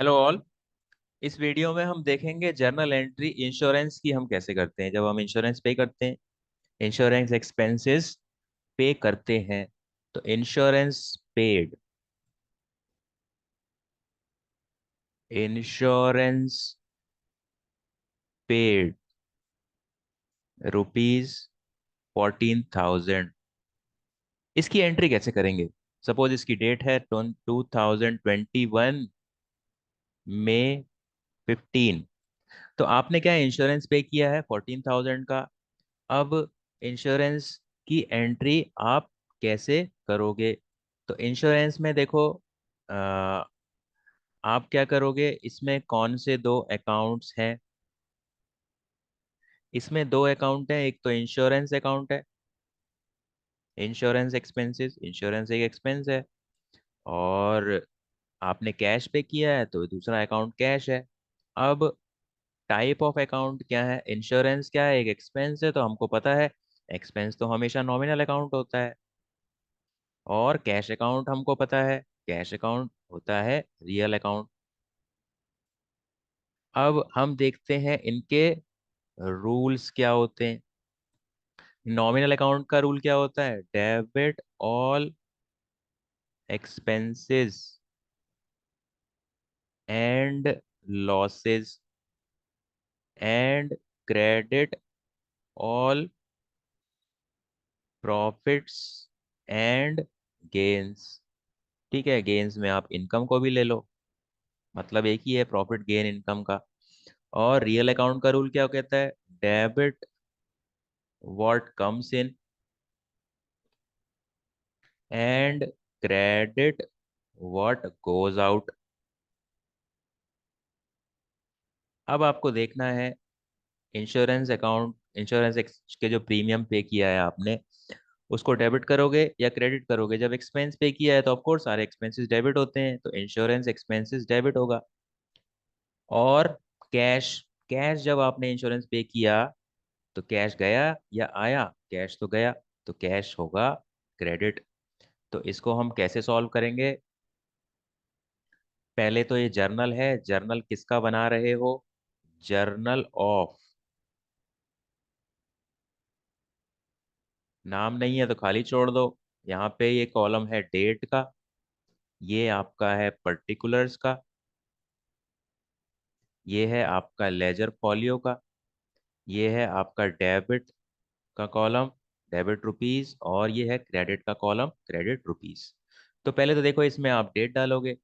Hello all. इस video में हम देखेंगे जर्नल एंट्री इंश्योरेंस की हम कैसे करते हैं। जब हम इंश्योरेंस पे करते हैं, इंश्योरेंस एक्सपेंसेस पे करते हैं, तो insurance paid, insurance paid rupees 14,000, इसकी एंट्री कैसे करेंगे। सपोज इसकी डेट है 2021 में 15। तो आपने क्या इंश्योरेंस पे किया है 14,000 का। अब इंश्योरेंस की एंट्री आप कैसे करोगे। तो इंश्योरेंस में देखो, अ, आप क्या करोगे, इसमें कौन से दो अकाउंट्स हैं। इसमें दो अकाउंट है, एक तो इंश्योरेंस अकाउंट है, इंश्योरेंस एक्सपेंसेस, इंश्योरेंस एक एक्सपेंस है। और आपने कैश पे किया है तो दूसरा अकाउंट कैश है। अब टाइप ऑफ अकाउंट क्या है, इंश्योरेंस क्या है, एक एक्सपेंस है, तो हमको पता है एक्सपेंस तो हमेशा नॉमिनल अकाउंट होता है। और कैश अकाउंट हमको पता है, कैश अकाउंट होता है रियल अकाउंट। अब हम देखते हैं इनके रूल्स क्या होते हैं। नॉमिनल अकाउंट का रूल क्या होता है, debit all expenses and losses and credit all profits and gains. ठीक है, गेन्स में आप इनकम को भी ले लो, मतलब एक ही है प्रॉफिट गेन इनकम का। और रियल अकाउंट का रूल क्या कहता है, debit what comes in and credit what goes out। अब आपको देखना है इंश्योरेंस अकाउंट, के जो प्रीमियम पे किया है आपने, उसको डेबिट करोगे या क्रेडिट करोगे। जब एक्सपेंस पे किया है तो ऑफ कोर्स सारे एक्सपेंसेस डेबिट होते हैं, तो इंश्योरेंस एक्सपेंसेस डेबिट होगा। और कैश, कैश जब आपने इंश्योरेंस पे किया तो कैश गया या आया, कैश तो गया, तो कैश होगा क्रेडिट। तो इसको हम कैसे सॉल्व करेंगे। पहले तो ये जर्नल है, जर्नल किसका बना रहे हो, जर्नल ऑफ, नाम नहीं है तो खाली छोड़ दो। यहाँ पे ये कॉलम है डेट का, ये आपका है पर्टिकुलर्स का, ये है आपका लेजर फॉलियो का, ये है आपका डेबिट का कॉलम, डेबिट रुपीस, और ये है क्रेडिट का कॉलम, क्रेडिट रुपीस। तो पहले तो देखो इसमें आप डेट डालोगे,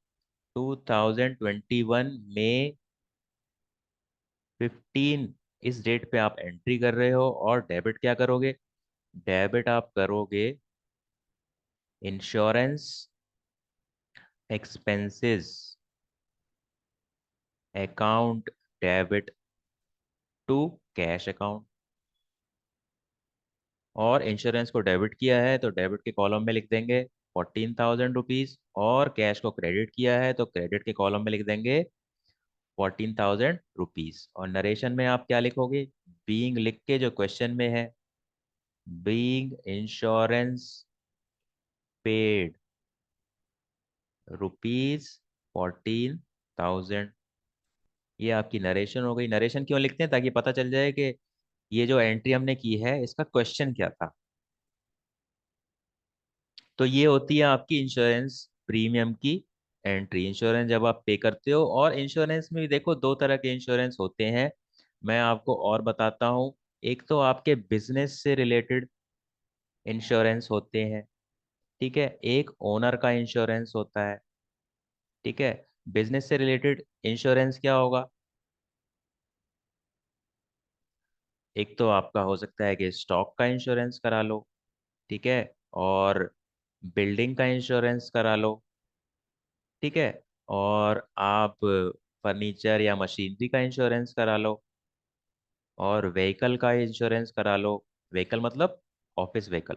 2021 में 15, इस डेट पे आप एंट्री कर रहे हो। और डेबिट क्या करोगे, डेबिट आप करोगे insurance expenses account debit to cash account. और इंश्योरेंस को डेबिट किया है तो डेबिट के कॉलम में लिख देंगे 14,000 रुपीज, और कैश को क्रेडिट किया है तो क्रेडिट के कॉलम में लिख देंगे 14,000 रुपीज। और नरेशन में आप क्या लिखोगे, बीइंग लिख के, जो क्वेश्चन में है, बीइंग इंश्योरेंस पेड रुपीज 14,000। ये आपकी नरेशन हो गई। नरेशन क्यों लिखते हैं, ताकि पता चल जाए कि ये जो एंट्री हमने की है इसका क्वेश्चन क्या था। तो ये होती है आपकी इंश्योरेंस प्रीमियम की एंट्री, इंश्योरेंस जब आप पे करते हो। और इंश्योरेंस में भी देखो दो तरह के इंश्योरेंस होते हैं, मैं आपको और बताता हूँ। एक तो आपके बिजनेस से रिलेटेड इंश्योरेंस होते हैं, ठीक है, एक ओनर का इंश्योरेंस होता है। ठीक है, बिजनेस से रिलेटेड इंश्योरेंस क्या होगा, एक तो आपका हो सकता है कि स्टॉक का इंश्योरेंस करा लो, ठीक है, और बिल्डिंग का इंश्योरेंस करा लो, ठीक है, और आप फर्नीचर या मशीनरी का इंश्योरेंस करा लो, और व्हीकल का इंश्योरेंस करा लो, व्हीकल मतलब ऑफिस व्हीकल।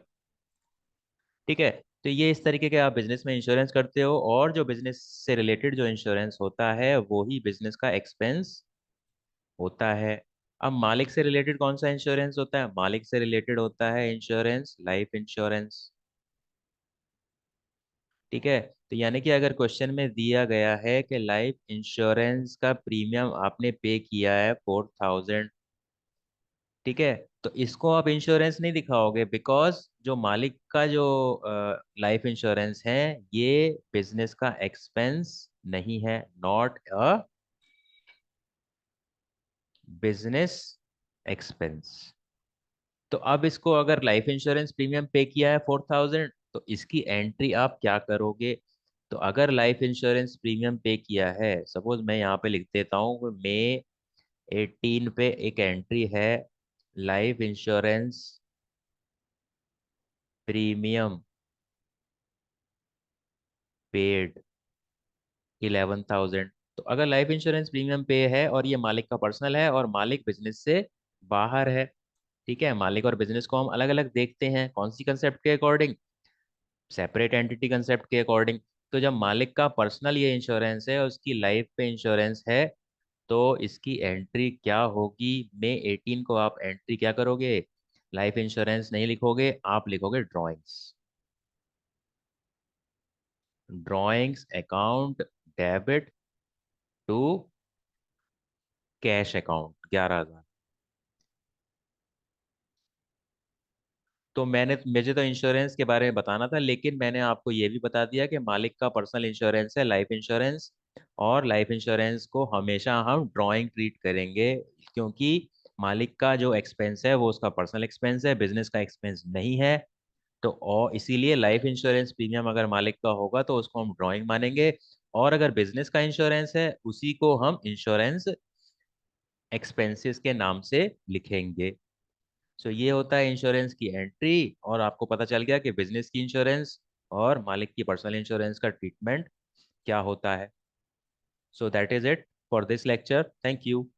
ठीक है, तो ये इस तरीके के आप बिजनेस में इंश्योरेंस करते हो। और जो बिजनेस से रिलेटेड जो इंश्योरेंस होता है वो ही बिजनेस का एक्सपेंस होता है। अब मालिक से रिलेटेड कौन सा इंश्योरेंस होता है, मालिक से रिलेटेड होता है इंश्योरेंस लाइफ इंश्योरेंस। ठीक है। तो यानी कि अगर क्वेश्चन में दिया गया है कि लाइफ इंश्योरेंस का प्रीमियम आपने पे किया है 4,000, ठीक है, तो इसको आप इंश्योरेंस नहीं दिखाओगे, बिकॉज जो मालिक का जो लाइफ इंश्योरेंस है, ये बिजनेस का एक्सपेंस नहीं है, नॉट अ बिजनेस एक्सपेंस। तो अब इसको अगर लाइफ इंश्योरेंस प्रीमियम पे किया है 4,000, तो इसकी एंट्री आप क्या करोगे? तो अगर लाइफ इंश्योरेंस प्रीमियम पे किया है, सपोज मैं यहाँ पे लिख देता हूँ, मई 18 पे एक एंट्री है, लाइफ इंश्योरेंस प्रीमियम पेड 11,000। तो अगर लाइफ इंश्योरेंस प्रीमियम पे है और ये मालिक का पर्सनल है और मालिक बिजनेस से बाहर है, ठीक है, मालिक और बिजनेस को हम अलग अलग देखते हैं, कौन सी कंसेप्ट के अकॉर्डिंग? सेपरेट एंटिटी कंसेप्ट के अकॉर्डिंग। तो जब मालिक का पर्सनल ये इंश्योरेंस है, उसकी लाइफ पे इंश्योरेंस है, तो इसकी एंट्री क्या होगी? मई 18 को आप एंट्री क्या करोगे? लाइफ इंश्योरेंस नहीं लिखोगे, आप लिखोगे drawings. Drawings account debit to cash account 11,000। तो मुझे तो इंश्योरेंस के बारे में बताना था, लेकिन मैंने आपको ये भी बता दिया कि मालिक का पर्सनल इंश्योरेंस है लाइफ इंश्योरेंस, और लाइफ इंश्योरेंस को हमेशा हम ड्राइंग ट्रीट करेंगे, क्योंकि मालिक का जो एक्सपेंस है वो उसका पर्सनल एक्सपेंस है, बिजनेस का एक्सपेंस नहीं है। तो और इसीलिए लाइफ इंश्योरेंस प्रीमियम अगर मालिक का होगा तो उसको हम ड्राइंग मानेंगे, और अगर बिजनेस का इंश्योरेंस है उसी को हम इंश्योरेंस एक्सपेंसेस के नाम से लिखेंगे। सो ये होता है इंश्योरेंस की एंट्री, और आपको पता चल गया कि बिजनेस की इंश्योरेंस और मालिक की पर्सनल इंश्योरेंस का ट्रीटमेंट क्या होता है। So that is it for this lecture. Thank you.